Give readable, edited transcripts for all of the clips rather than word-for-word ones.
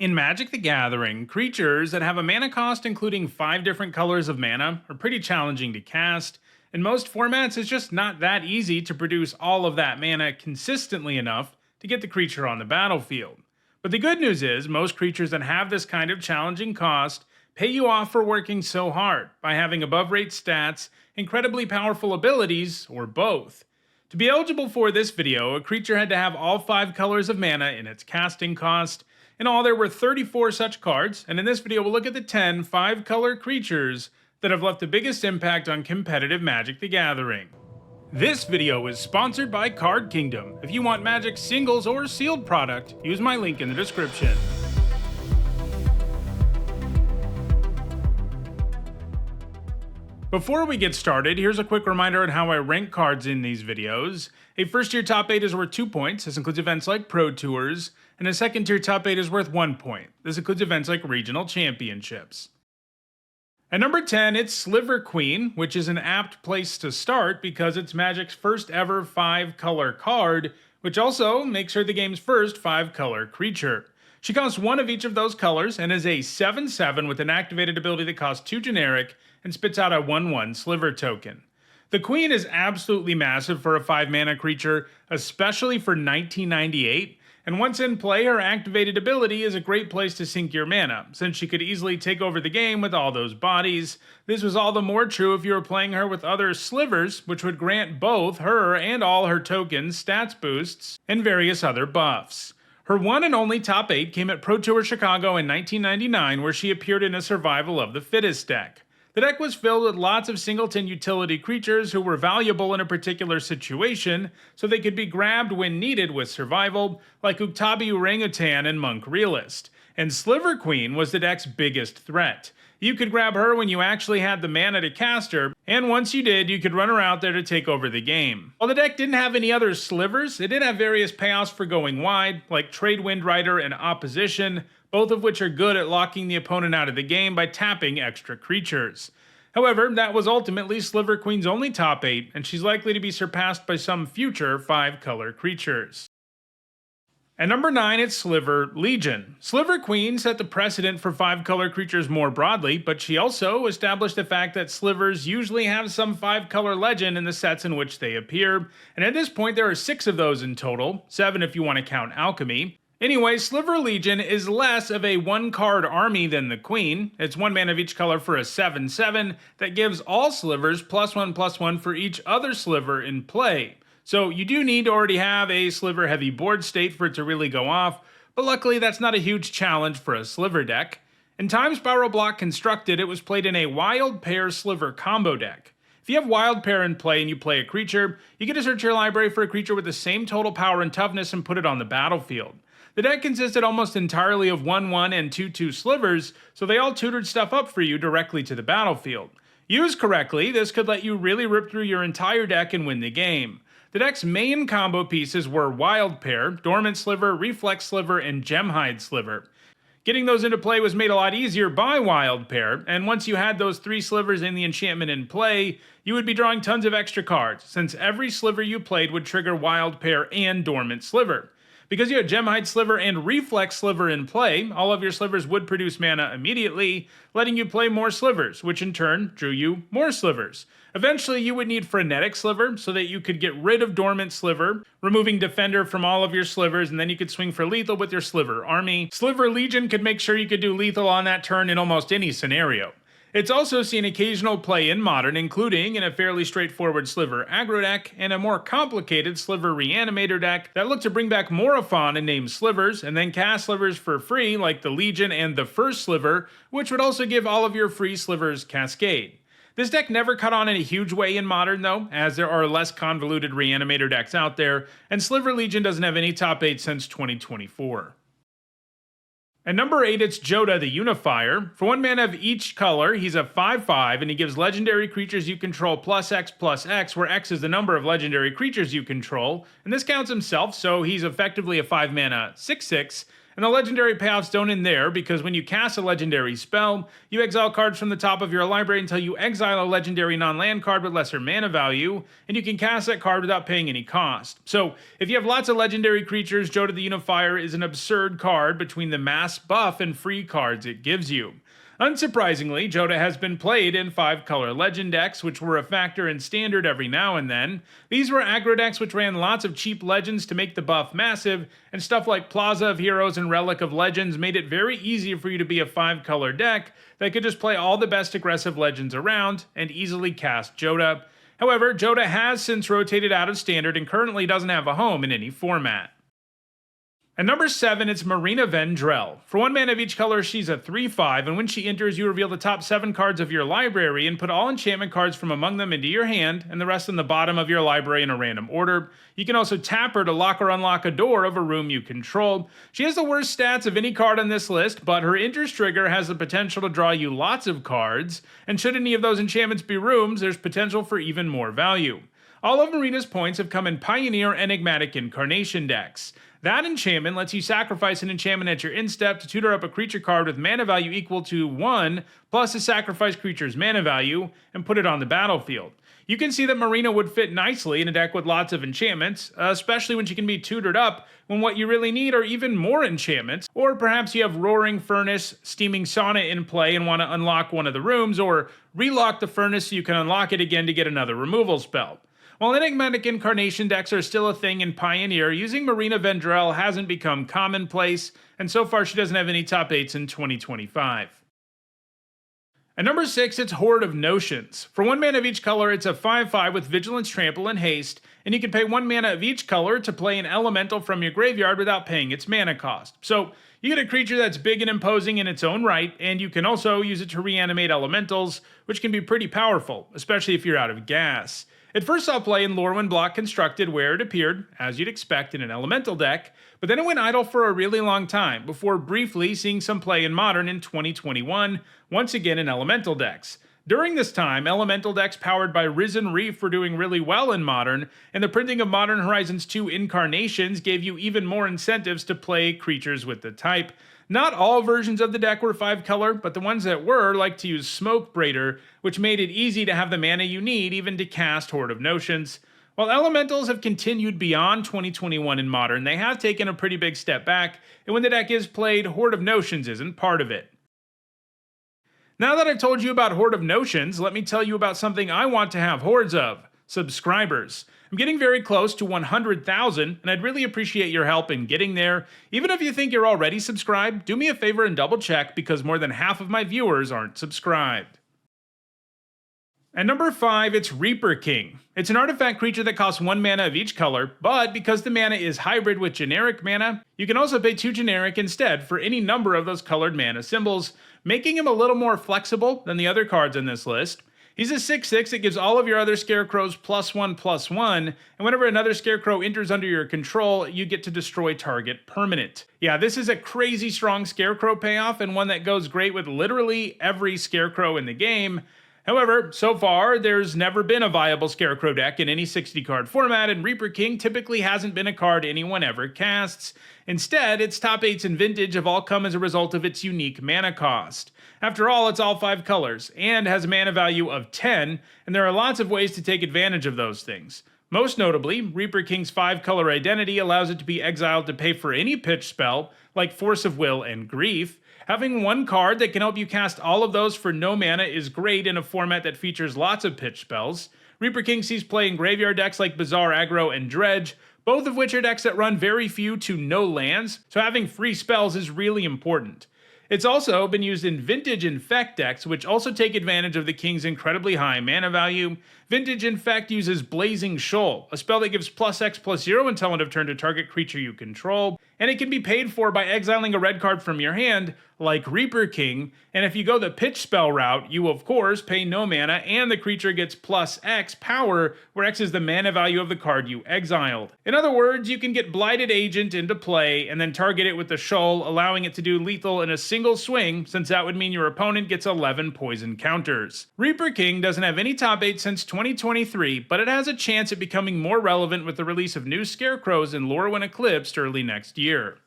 In Magic the Gathering, creatures that have a mana cost including 5 different colors of mana are pretty challenging to cast. In most formats, it's just not that easy to produce all of that mana consistently enough to get the creature on the battlefield. But the good news is, most creatures that have this kind of challenging cost pay you off for working so hard by having above rate stats, incredibly powerful abilities, or both. To be eligible for this video, a creature had to have all 5 colors of mana in its casting cost. In all, there were 34 such cards, and in this video we'll look at the 10 5-color creatures that have left the biggest impact on competitive Magic the Gathering. This video is sponsored by Card Kingdom. If you want Magic singles or sealed product, use my link in the description. Before we get started, here's a quick reminder on how I rank cards in these videos. A first tier top 8 is worth 2 points, this includes events like Pro Tours, and a second tier top 8 is worth 1 point. This includes events like Regional Championships. At number 10, it's Sliver Queen, which is an apt place to start because it's Magic's first ever 5-color card, which also makes her the game's first 5-color creature. She costs 1 of each of those colors and is a 7/7 with an activated ability that costs 2 generic and spits out a 1/1 Sliver token. The Queen is absolutely massive for a 5-mana creature, especially for 1998, and once in play, her activated ability is a great place to sink your mana, since she could easily take over the game with all those bodies. This was all the more true if you were playing her with other Slivers, which would grant both her and all her tokens stats boosts and various other buffs. Her one and only top 8 came at Pro Tour Chicago in 1999, where she appeared in a Survival of the Fittest deck. The deck was filled with lots of singleton utility creatures who were valuable in a particular situation, so they could be grabbed when needed with survival, like Uktabi Orangutan and Monk Realist. And Sliver Queen was the deck's biggest threat. You could grab her when you actually had the mana to cast her, and once you did, you could run her out there to take over the game. While the deck didn't have any other Slivers, it did have various payoffs for going wide, like Trade Wind Rider and Opposition, both of which are good at locking the opponent out of the game by tapping extra creatures. However, that was ultimately Sliver Queen's only top 8, and she's likely to be surpassed by some future 5-color creatures. At number 9, it's Sliver Legion. Sliver Queen set the precedent for 5-color creatures more broadly, but she also established the fact that Slivers usually have some 5-color legend in the sets in which they appear, and at this point there are 6 of those in total, 7 if you want to count Alchemy. Anyway, Sliver Legion is less of a 1-card army than the Queen. It's 1 mana of each color for a 7/7 that gives all Slivers +1/+1 for each other Sliver in play. So you do need to already have a Sliver heavy board state for it to really go off, but luckily that's not a huge challenge for a Sliver deck. In Time Spiral Block Constructed, it was played in a Wild Pair Sliver combo deck. If you have Wild Pair in play and you play a creature, you get to search your library for a creature with the same total power and toughness and put it on the battlefield. The deck consisted almost entirely of 1/1 and 2/2 Slivers, so they all tutored stuff up for you directly to the battlefield. Used correctly, this could let you really rip through your entire deck and win the game. The deck's main combo pieces were Wild Pair, Dormant Sliver, Reflex Sliver, and Gemhide Sliver. Getting those into play was made a lot easier by Wild Pair, and once you had those 3 Slivers and the enchantment in play, you would be drawing tons of extra cards, since every Sliver you played would trigger Wild Pair and Dormant Sliver. Because you had Gemhide Sliver and Reflex Sliver in play, all of your Slivers would produce mana immediately, letting you play more Slivers, which in turn drew you more Slivers. Eventually, you would need Frenetic Sliver so that you could get rid of Dormant Sliver, removing Defender from all of your Slivers, and then you could swing for lethal with your Sliver army. Sliver Legion could make sure you could do lethal on that turn in almost any scenario. It's also seen occasional play in Modern, including in a fairly straightforward Sliver aggro deck and a more complicated Sliver Reanimator deck that look to bring back Morophon and name Slivers, and then cast Slivers for free like the Legion and the First Sliver, which would also give all of your free Slivers Cascade. This deck never caught on in a huge way in Modern though, as there are less convoluted Reanimator decks out there, and Sliver Legion doesn't have any top 8 since 2024. At number 8, it's Jodah the Unifier. For 1 mana of each color, he's a 5/5, and he gives legendary creatures you control +X/+X, where X is the number of legendary creatures you control, and this counts himself, so he's effectively a 5 mana 6/6, And the legendary payoffs don't end there, because when you cast a legendary spell, you exile cards from the top of your library until you exile a legendary non-land card with lesser mana value, and you can cast that card without paying any cost. So if you have lots of legendary creatures, Jodah the Unifier is an absurd card between the mass buff and free cards it gives you. Unsurprisingly, Jodah has been played in 5-color legend decks, which were a factor in standard every now and then. These were aggro decks which ran lots of cheap legends to make the buff massive, and stuff like Plaza of Heroes and Relic of Legends made it very easy for you to be a 5-color deck that could just play all the best aggressive legends around and easily cast Jodah. However, Jodah has since rotated out of standard and currently doesn't have a home in any format. At number 7, it's Marina Vendrell. For 1 mana of each color, she's a 3/5, and when she enters, you reveal the top 7 cards of your library and put all enchantment cards from among them into your hand, and the rest in the bottom of your library in a random order. You can also tap her to lock or unlock a door of a room you control. She has the worst stats of any card on this list, but her enters trigger has the potential to draw you lots of cards, and should any of those enchantments be rooms, there's potential for even more value. All of Marina's points have come in Pioneer Enigmatic Incarnation decks. That enchantment lets you sacrifice an enchantment at your end step to tutor up a creature card with mana value equal to 1, plus a sacrificed creature's mana value, and put it on the battlefield. You can see that Marina would fit nicely in a deck with lots of enchantments, especially when she can be tutored up when what you really need are even more enchantments, or perhaps you have Roaring Furnace, Steaming Sauna in play and want to unlock one of the rooms, or relock the furnace so you can unlock it again to get another removal spell. While enigmatic incarnation decks are still a thing in Pioneer, using Marina Vendrell hasn't become commonplace, and so far she doesn't have any top 8s in 2025. At number 6, it's Horde of Notions. For 1 mana of each color, it's a 5/5 with Vigilance, Trample, and Haste, and you can pay 1 mana of each color to play an elemental from your graveyard without paying its mana cost. So you get a creature that's big and imposing in its own right, and you can also use it to reanimate elementals, which can be pretty powerful, especially if you're out of gas. It first saw play in Lorwyn Block Constructed, where it appeared, as you'd expect, in an elemental deck, but then it went idle for a really long time, before briefly seeing some play in Modern in 2021, once again in elemental decks. During this time, elemental decks powered by Risen Reef were doing really well in Modern, and the printing of Modern Horizons 2 Incarnations gave you even more incentives to play creatures with the type. Not all versions of the deck were 5-color, but the ones that were like to use Smoke Braider, which made it easy to have the mana you need even to cast Horde of Notions. While elementals have continued beyond 2021 in Modern, they have taken a pretty big step back, and when the deck is played, Horde of Notions isn't part of it. Now that I've told you about Horde of Notions, let me tell you about something I want to have hordes of: subscribers. I'm getting very close to 100,000, and I'd really appreciate your help in getting there. Even if you think you're already subscribed, do me a favor and double check, because more than half of my viewers aren't subscribed. At number 5, it's Reaper King. It's an artifact creature that costs 1 mana of each color, but because the mana is hybrid with generic mana, you can also pay 2 generic instead for any number of those colored mana symbols, making him a little more flexible than the other cards in this list. He's a 6/6 that gives all of your other scarecrows +1/+1, and whenever another scarecrow enters under your control, you get to destroy target permanent. Yeah, this is a crazy strong scarecrow payoff, and one that goes great with literally every scarecrow in the game. However, so far, there's never been a viable Scarecrow deck in any 60-card format, and Reaper King typically hasn't been a card anyone ever casts. Instead, its top 8s in Vintage have all come as a result of its unique mana cost. After all, it's all 5 colors, and has a mana value of 10, and there are lots of ways to take advantage of those things. Most notably, Reaper King's 5-color identity allows it to be exiled to pay for any pitch spell, like Force of Will and Grief. Having one card that can help you cast all of those for no mana is great in a format that features lots of pitch spells. Reaper King sees play in graveyard decks like Bizarre Aggro and Dredge, both of which are decks that run very few to no lands, so having free spells is really important. It's also been used in Vintage Infect decks, which also take advantage of the King's incredibly high mana value. Vintage Infect uses Blazing Shoal, a spell that gives +X/+0 until end of turn to target creature you control, and it can be paid for by exiling a red card from your hand, like Reaper King, and if you go the pitch spell route, you of course pay no mana, and the creature gets +X power, where X is the mana value of the card you exiled. In other words, you can get Blighted Agent into play, and then target it with the Shoal, allowing it to do lethal in a single swing, since that would mean your opponent gets 11 poison counters. Reaper King doesn't have any top 8 since 2023, but it has a chance at becoming more relevant with the release of new Scarecrows in Lorwyn Eclipsed early next year.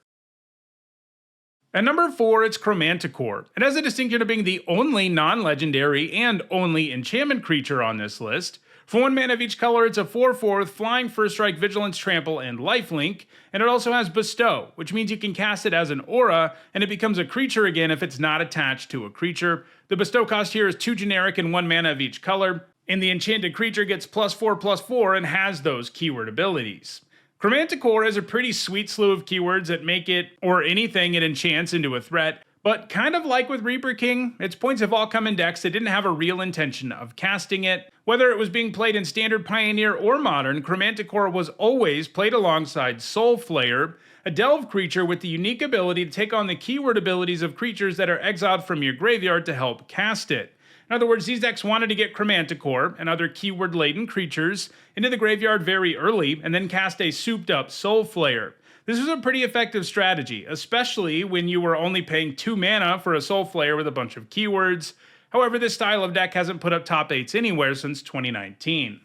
At number 4, it's Chromanticore. It has a distinction of being the only non-legendary and only enchantment creature on this list. For 1 mana of each color, it's a 4/4 with flying, first strike, vigilance, trample, and lifelink, and it also has bestow, which means you can cast it as an aura, and it becomes a creature again if it's not attached to a creature. The bestow cost here is 2 generic and 1 mana of each color, and the enchanted creature gets +4/+4 and has those keyword abilities. Chromanticore has a pretty sweet slew of keywords that make it, or anything it enchants, into a threat, but kind of like with Reaper King, its points have all come in decks that didn't have a real intention of casting it. Whether it was being played in Standard, Pioneer, or Modern, Chromanticore was always played alongside Soul Flayer, a delve creature with the unique ability to take on the keyword abilities of creatures that are exiled from your graveyard to help cast it. In other words, these decks wanted to get Chromanticore and other keyword-laden creatures into the graveyard very early, and then cast a souped-up Soul Flayer. This was a pretty effective strategy, especially when you were only paying 2 mana for a Soul Flayer with a bunch of keywords. However, this style of deck hasn't put up top 8s anywhere since 2019.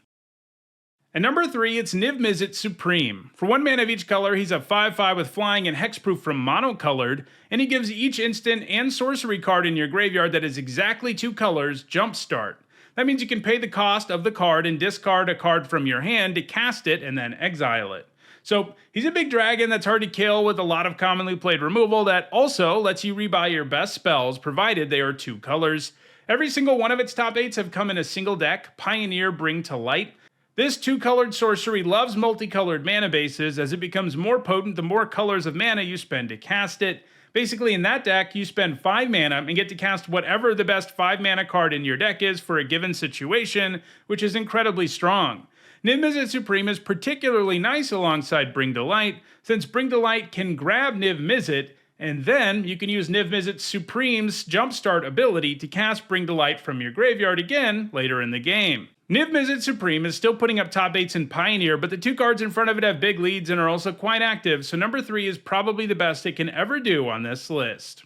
At number 3, it's Niv-Mizzet Supreme. For 1 mana of each color, he's a 5/5 with flying and hexproof from monocolored, and he gives each instant and sorcery card in your graveyard that is exactly 2 colors Jumpstart. That means you can pay the cost of the card and discard a card from your hand to cast it and then exile it. So he's a big dragon that's hard to kill with a lot of commonly played removal that also lets you rebuy your best spells provided they are 2 colors. Every single one of its top 8s have come in a single deck, Pioneer, Bring to Light. This 2-colored sorcery loves multicolored mana bases as it becomes more potent the more colors of mana you spend to cast it. Basically, in that deck, you spend 5 mana and get to cast whatever the best 5 mana card in your deck is for a given situation, which is incredibly strong. Niv-Mizzet Supreme is particularly nice alongside Bring to Light, since Bring to Light can grab Niv-Mizzet, and then you can use Niv-Mizzet Supreme's Jumpstart ability to cast Bring to Light from your graveyard again later in the game. Niv-Mizzet Supreme is still putting up top 8s in Pioneer, but the 2 cards in front of it have big leads and are also quite active, so number 3 is probably the best it can ever do on this list.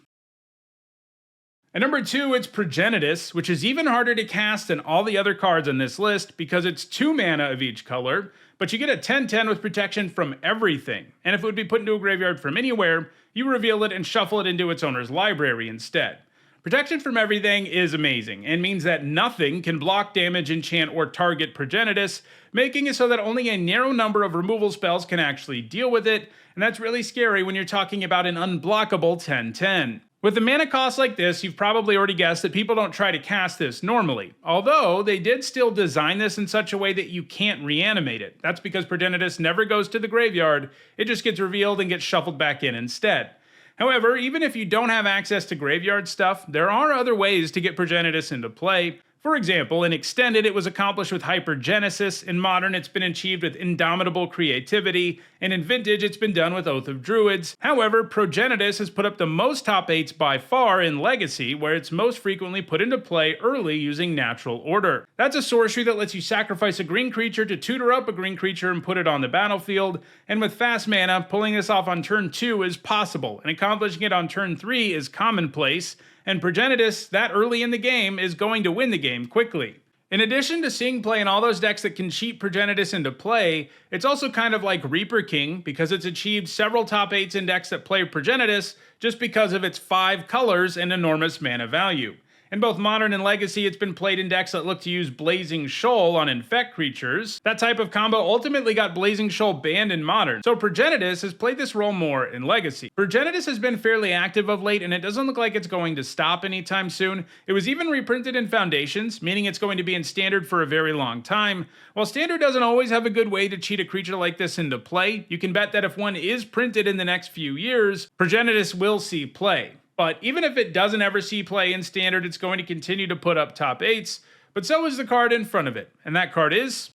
At number 2, it's Progenitus, which is even harder to cast than all the other cards on this list because it's 2 mana of each color, but you get a 10/10 with protection from everything, and if it would be put into a graveyard from anywhere, you reveal it and shuffle it into its owner's library instead. Protection from everything is amazing, and means that nothing can block, damage, enchant, or target Progenitus, making it so that only a narrow number of removal spells can actually deal with it, and that's really scary when you're talking about an unblockable 10/10. With a mana cost like this, you've probably already guessed that people don't try to cast this normally, although they did still design this in such a way that you can't reanimate it. That's because Progenitus never goes to the graveyard, it just gets revealed and gets shuffled back in instead. However, even if you don't have access to graveyard stuff, there are other ways to get Progenitus into play. For example, in Extended, it was accomplished with Hypergenesis, in Modern, it's been achieved with Indomitable Creativity, and in Vintage, it's been done with Oath of Druids. However, Progenitus has put up the most top 8s by far in Legacy, where it's most frequently put into play early using Natural Order. That's a sorcery that lets you sacrifice a green creature to tutor up a green creature and put it on the battlefield, and with fast mana, pulling this off on turn 2 is possible, and accomplishing it on turn 3 is commonplace, and Progenitus, that early in the game, is going to win the game quickly. In addition to seeing play in all those decks that can cheat Progenitus into play, it's also kind of like Reaper King, because it's achieved several top 8s in decks that play Progenitus just because of its 5 colors and enormous mana value. In both Modern and Legacy, it's been played in decks that look to use Blazing Shoal on infect creatures. That type of combo ultimately got Blazing Shoal banned in Modern, so Progenitus has played this role more in Legacy. Progenitus has been fairly active of late, and it doesn't look like it's going to stop anytime soon. It was even reprinted in Foundations, meaning it's going to be in Standard for a very long time. While Standard doesn't always have a good way to cheat a creature like this into play, you can bet that if one is printed in the next few years, Progenitus will see play. But even if it doesn't ever see play in Standard, it's going to continue to put up top 8s, but so is the card in front of it, and that card is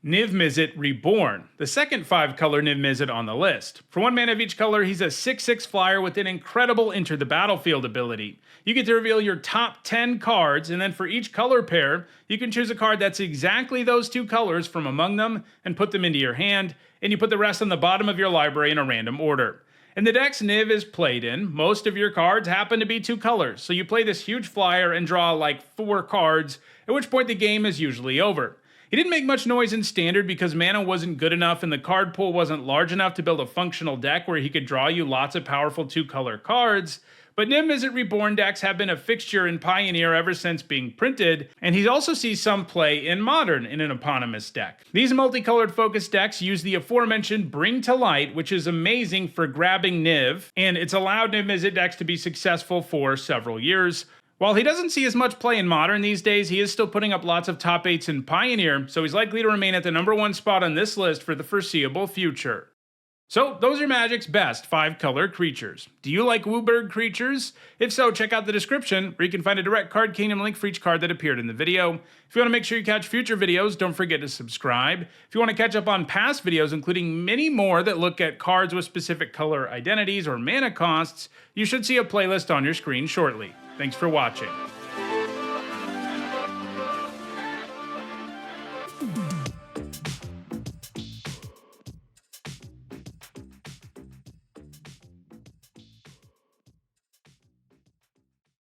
Niv-Mizzet Reborn, the second 5-color Niv-Mizzet on the list. For 1 mana of each color, he's a 6/6 flyer with an incredible Enter the Battlefield ability. You get to reveal your top 10 cards, and then for each color pair, you can choose a card that's exactly those 2 colors from among them and put them into your hand, and you put the rest on the bottom of your library in a random order. In the decks Niv is played in, most of your cards happen to be 2 colors, so you play this huge flyer and draw like 4 cards, at which point the game is usually over. He didn't make much noise in Standard because mana wasn't good enough and the card pool wasn't large enough to build a functional deck where he could draw you lots of powerful 2-color cards, but Niv-Mizzet Reborn decks have been a fixture in Pioneer ever since being printed, and he also sees some play in Modern in an eponymous deck. These multicolored focus decks use the aforementioned Bring to Light, which is amazing for grabbing Niv, and it's allowed Niv-Mizzet decks to be successful for several years. While he doesn't see as much play in Modern these days, he is still putting up lots of top 8s in Pioneer, so he's likely to remain at the #1 spot on this list for the foreseeable future. So, those are Magic's best 5-color creatures. Do you like WUBRG creatures? If so, check out the description, where you can find a direct Card Kingdom link for each card that appeared in the video. If you want to make sure you catch future videos, don't forget to subscribe. If you want to catch up on past videos, including many more that look at cards with specific color identities or mana costs, you should see a playlist on your screen shortly. Thanks for watching.